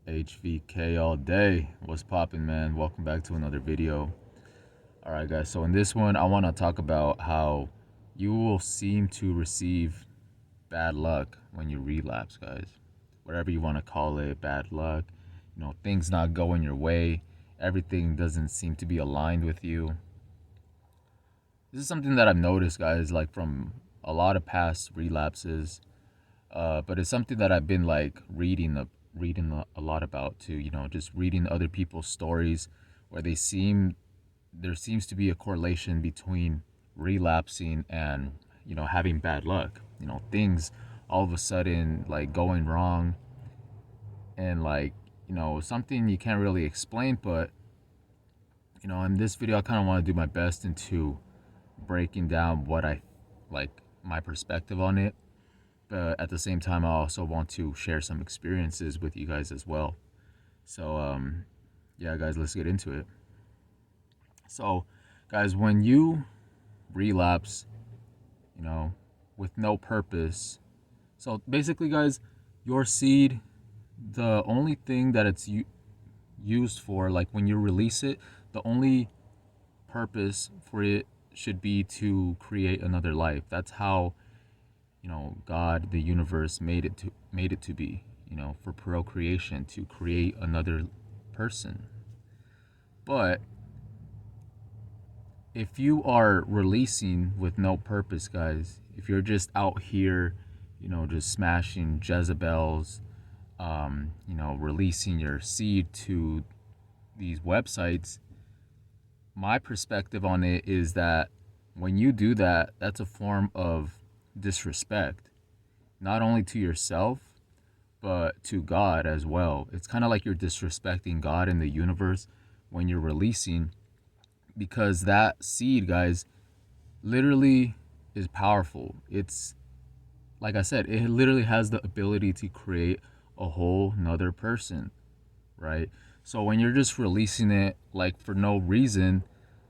HVK all day. What's poppin', man? Welcome back to another video. All right, guys. So in this one, I want to talk about how you will seem to receive bad luck when you relapse, guys. Whatever you want to call it, bad luck. Things not going your way. Everything doesn't seem to be aligned with you. This is something that I've noticed, guys, like from a lot of past relapses. But it's something that I've been like reading a lot about too. Just reading other people's stories where there seems to be a correlation between relapsing and having bad luck. Things all of a sudden like going wrong and like something you can't really explain. But in this video, I kind of want to do my best into breaking down what I like my perspective on it, but at the same time I also want to share some experiences with you guys as well. So yeah, guys, let's get into it. So guys, when you relapse, you know with no purpose, so basically, guys, your seed, the only thing that it's used for, like when you release it, the only purpose for it should be to create another life. That's how God, the universe, made it to be, for procreation, to create another person. But if you are releasing with no purpose, guys, if you're just out here, just smashing Jezebels, releasing your seed to these websites, my perspective on it is that when you do that, that's a form of disrespect, not only to yourself, but to God as well. It's kind of like you're disrespecting God and the universe when you're releasing, because that seed, guys, literally is powerful. It's like I said, it literally has the ability to create a whole nother person, right? So when you're just releasing it like for no reason,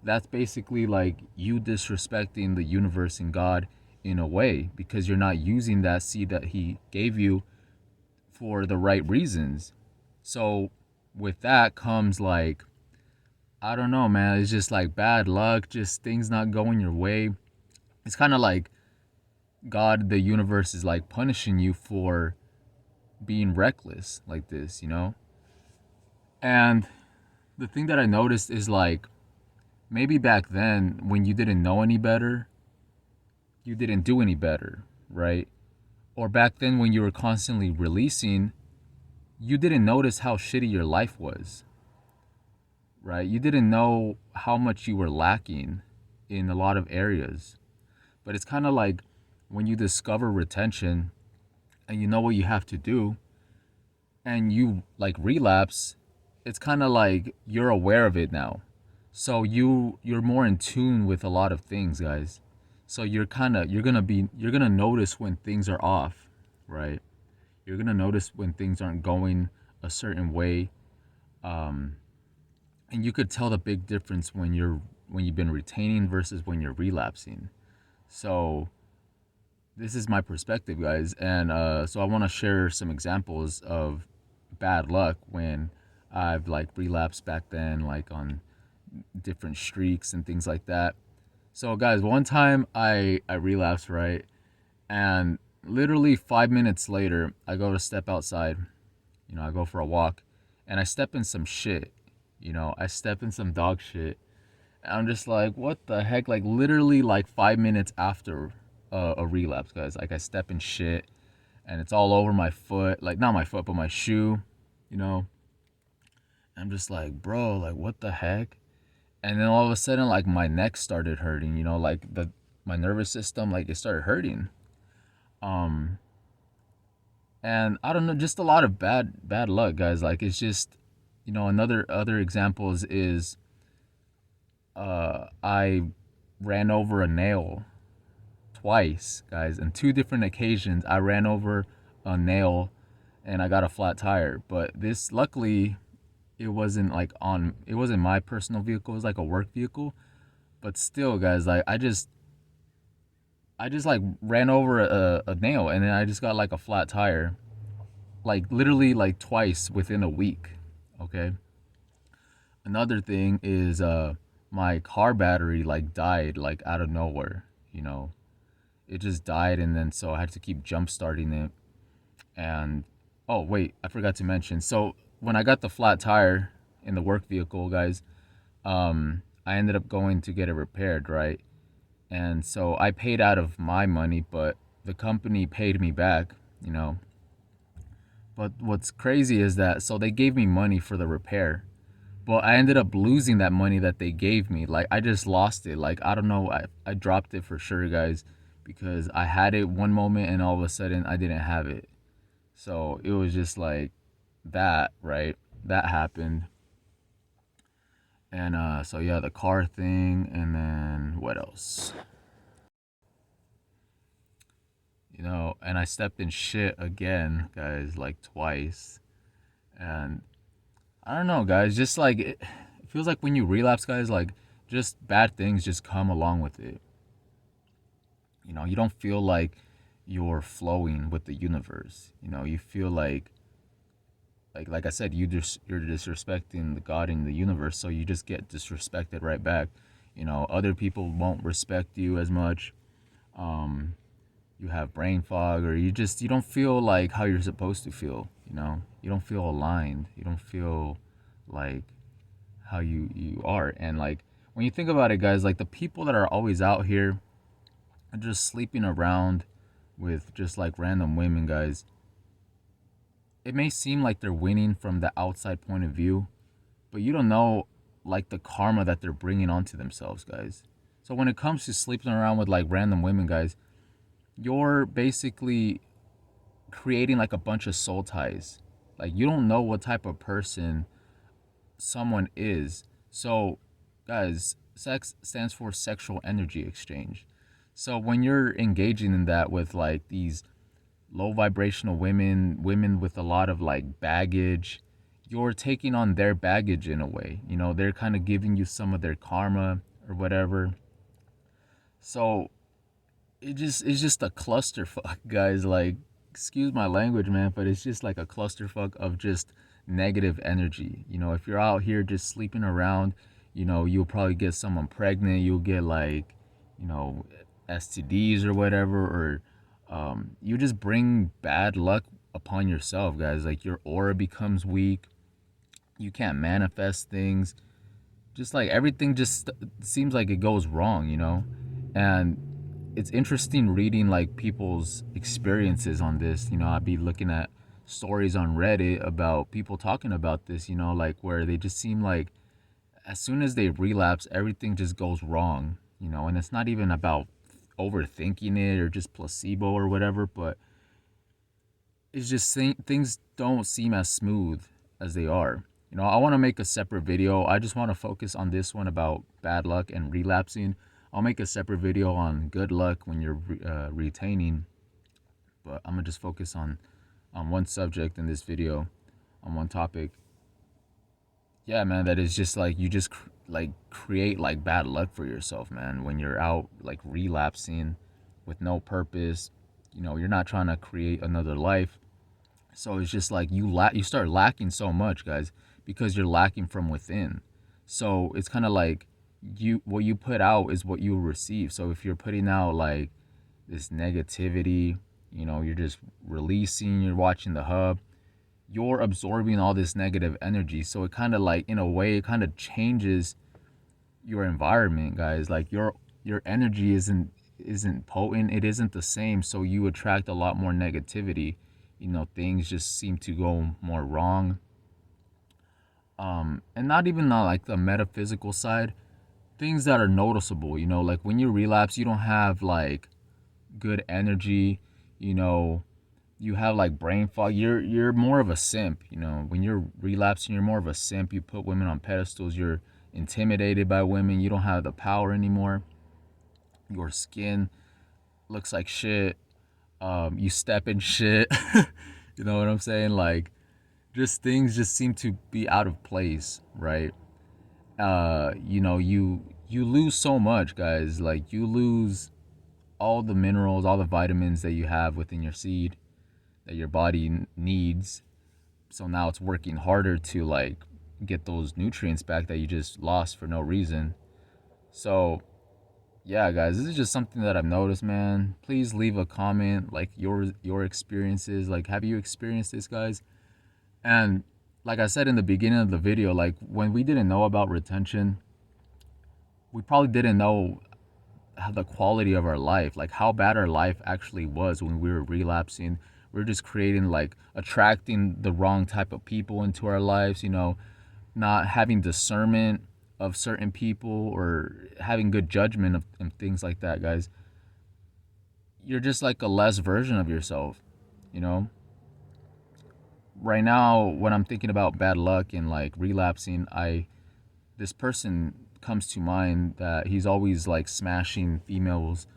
that's basically like you disrespecting the universe and God in a way, because you're not using that seed that he gave you for the right reasons. So with that comes like, I don't know, man, it's just like bad luck, just things not going your way. It's kind of like God, the universe, is like punishing you for being reckless like this. And the thing that I noticed is like, maybe back then when you didn't know any better, you didn't do any better, right? Or back then when you were constantly releasing, you didn't notice how shitty your life was, right? You didn't know how much you were lacking in a lot of areas. But it's kind of like when you discover retention and you know what you have to do and you like relapse, it's kind of like you're aware of it now. So you're more in tune with a lot of things, guys. So you're gonna notice when things are off, right? You're gonna notice when things aren't going a certain way, um, and you could tell the big difference when you've been retaining versus when you're relapsing. So this is my perspective, guys, and so I want to share some examples of bad luck when I've like relapsed back then, like on different streaks and things like that. So, guys, one time I relapsed, right, and literally 5 minutes later, I go to step outside. I go for a walk, and I step in some shit. I step in some dog shit. And I'm just like, what the heck? Like literally, like 5 minutes after a relapse, guys. Like I step in shit, and it's all over my foot. Like not my foot, but my shoe. You know. I'm just like, bro, like what the heck? And then all of a sudden, like my neck started hurting. Like my nervous system, like it started hurting. Um, and I don't know, just a lot of bad luck, guys. Like it's just, another other examples is, I ran over a nail twice, guys. On two different occasions, I ran over a nail, and I got a flat tire. But this, luckily, it wasn't my personal vehicle. It was like a work vehicle. But still, guys, like I just like ran over a nail, and then I just got like a flat tire. like literally like twice within a week. Okay. Another thing is my car battery like died like out of nowhere, you know. It just died, and then so I had to keep jump starting it. And oh wait, I forgot to mention. So when I got the flat tire in the work vehicle, guys, I ended up going to get it repaired, right? And so I paid out of my money, but the company paid me back, you know. But what's crazy is that so they gave me money for the repair, but I ended up losing that money that they gave me. Like I just lost it. Like I don't know, I dropped it for sure, guys, because I had it one moment and all of a sudden I didn't have it. So it was just like that, right? That happened. And so yeah, the car thing, and then what else? You know, and I stepped in shit again, guys, like twice. And I don't know, guys, just like it feels like when you relapse, guys, like just bad things just come along with it. You know, you don't feel like you're flowing with the universe. You know, you feel like I said, you're disrespecting the God in the universe, so you just get disrespected right back. You know, other people won't respect you as much. Um, you have brain fog, or you don't feel like how you're supposed to feel. You know, you don't feel aligned. You don't feel like how you are. And like when you think about it, guys, like the people that are always out here are just sleeping around with just like random women, guys. It may seem like they're winning from the outside point of view, but you don't know like the karma that they're bringing onto themselves, guys. So when it comes to sleeping around with like random women, guys, you're basically creating like a bunch of soul ties. Like you don't know what type of person someone is. So, guys, sex stands for sexual energy exchange. So when you're engaging in that with like these low vibrational women, women with a lot of like baggage, you're taking on their baggage in a way. You know, they're kind of giving you some of their karma or whatever. So it's just a clusterfuck, guys. Like, excuse my language, man, but it's just like a clusterfuck of just negative energy. You know, if you're out here just sleeping around, you know, you'll probably get someone pregnant. You'll get like, you know, STDs or whatever, or you just bring bad luck upon yourself, guys. Like your aura becomes weak. You can't manifest things. Just like everything just seems like it goes wrong, you know? And it's interesting reading like people's experiences on this. You know, I'd be looking at stories on Reddit about people talking about this, you know, like where they just seem like as soon as they relapse, everything just goes wrong, you know, and it's not even about overthinking it or just placebo or whatever, but it's just things don't seem as smooth as they are. You know, I want to make a separate video. I just want to focus on this one about bad luck and relapsing. I'll make a separate video on good luck when you're retaining, but I'm gonna just focus on one subject in this video, on one topic. Yeah, man, that is just like you just like create like bad luck for yourself, man. When you're out like relapsing with no purpose, you know, you're not trying to create another life. So it's just like you start lacking so much, guys, because you're lacking from within. So it's kind of like you what you put out is what you receive. So if you're putting out like this negativity, you know, you're just releasing, you're watching the hub, you're absorbing all this negative energy. So it kind of like in a way it kind of changes your environment, guys. Like your energy isn't potent, it isn't the same, so you attract a lot more negativity. You know, things just seem to go more wrong. And not even on like the metaphysical side, things that are noticeable, you know, like when you relapse, you don't have like good energy, you know, you have like brain fog. You're more of a simp, you know. When you're relapsing, you're more of a simp. You put women on pedestals, you're intimidated by women, you don't have the power anymore. Your skin looks like shit. You step in shit. You know what I'm saying? Like just things just seem to be out of place, right? You know, you lose so much, guys. Like you lose all the minerals, all the vitamins that you have within your seed. that your body needs. So now it's working harder to like get those nutrients back that you just lost for no reason. So yeah, guys, this is just something that I've noticed, man. Please leave a comment, like your experiences. Like, have you experienced this, guys? And like I said in the beginning of the video, like when we didn't know about retention, we probably didn't know how the quality of our life, like how bad our life actually was when we were relapsing. We are just creating like attracting the wrong type of people into our lives, you know, not having discernment of certain people or having good judgment of and things like that, guys. You're just like a less version of yourself, you know. Right now when I'm thinking about bad luck and like relapsing, I this person comes to mind that he's always like smashing females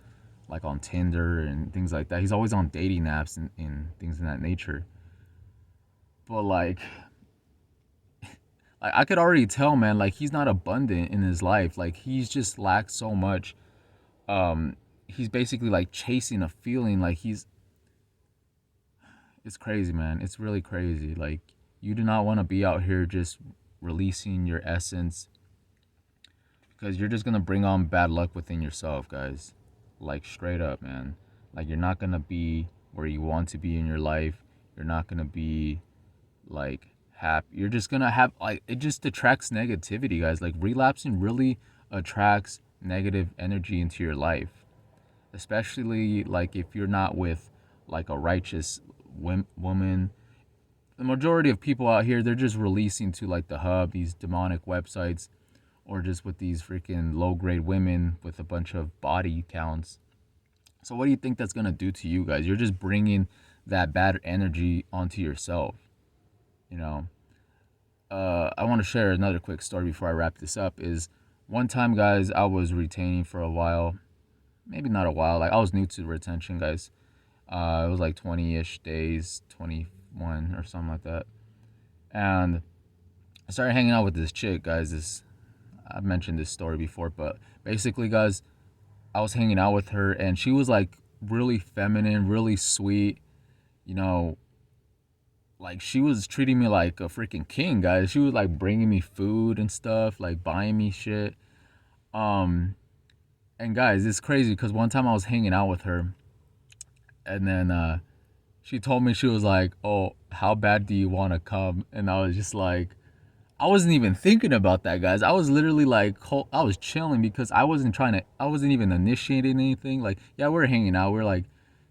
like on Tinder and things like that. He's always on dating apps and things in that nature. But like I could already tell, man, like he's not abundant in his life. Like he's just lacked so much. He's basically like chasing a feeling. Like it's crazy, man. It's really crazy. Like you do not want to be out here just releasing your essence because you're just gonna bring on bad luck within yourself, guys. Like straight up, man. Like you're not gonna be where you want to be in your life. You're not gonna be like happy. You're just gonna have like it just attracts negativity, guys. Like relapsing really attracts negative energy into your life, especially like if you're not with like a righteous woman. The majority of people out here, they're just releasing to like the hub, these demonic websites, or just with these freaking low grade women with a bunch of body counts. So what do you think that's gonna do to you guys? You're just bringing that bad energy onto yourself. You know, I want to share another quick story before I wrap this up. Is one time, guys, I was retaining for a while, maybe not a while. Like I was new to retention, guys. It was like 20-ish days, 21 or something like that, and I started hanging out with this chick, guys. This I've mentioned this story before, but basically, guys, I was hanging out with her, and she was like really feminine, really sweet. You know, like she was treating me like a freaking king, guys. She was like bringing me food and stuff, like buying me shit. Um, and guys, it's crazy because one time I was hanging out with her, and then she told me she was like, "Oh, how bad do you want to come?" And I was just like, I wasn't even thinking about that, guys. I was literally like, I was chilling because I wasn't even initiating anything. Like, yeah, we were hanging out, we were like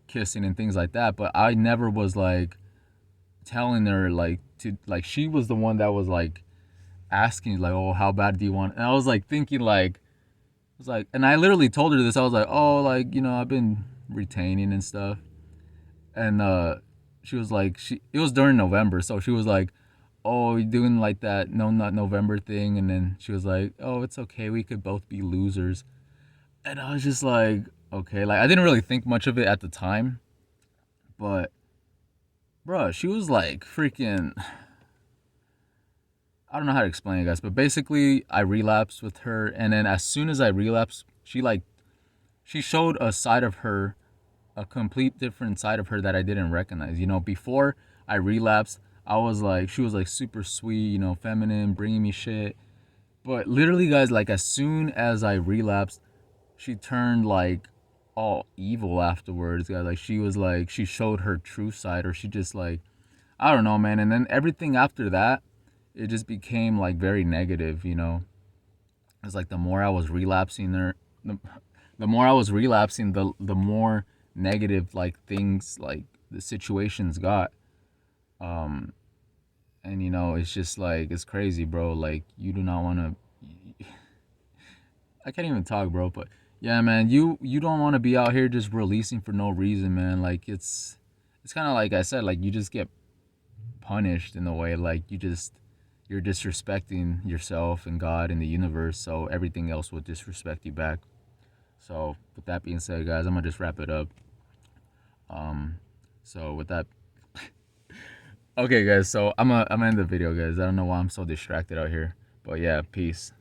kissing and things like that, but I never was like telling her like to like she was the one that was like asking like, oh, how bad do you want? And I was like thinking like I was like, and I literally told her this. I was like, oh, like you know, I've been retaining and stuff, and she was like, it was during November, so she was like, oh, you doing like that no not November thing, and then she was like, oh, it's okay, we could both be losers, and I was just like, okay, like I didn't really think much of it at the time, but bruh, she was like freaking I don't know how to explain it, guys, but basically I relapsed with her, and then as soon as I relapsed, she showed a side of her, a complete different side of her that I didn't recognize. You know, before I relapsed, I was like, she was like super sweet, you know, feminine, bringing me shit. But literally, guys, like as soon as I relapsed, she turned like all evil afterwards, guys. Like she was like, she showed her true side, or she just like, I don't know, man. And then everything after that, it just became like very negative, you know. It's like the more I was relapsing there, the more I was relapsing, the more negative like things like the situations got. Um, and you know, it's just like it's crazy, bro. Like you do not want to. I can't even talk, bro. But yeah, man, you don't want to be out here just releasing for no reason, man. Like it's kind of like I said, like you just get punished in a way, like you're disrespecting yourself and God and the universe, so everything else will disrespect you back. So with that being said, guys, I'm gonna just wrap it up. So with that, okay, guys, so I'm gonna end the video, guys. I don't know why I'm so distracted out here, but yeah, peace.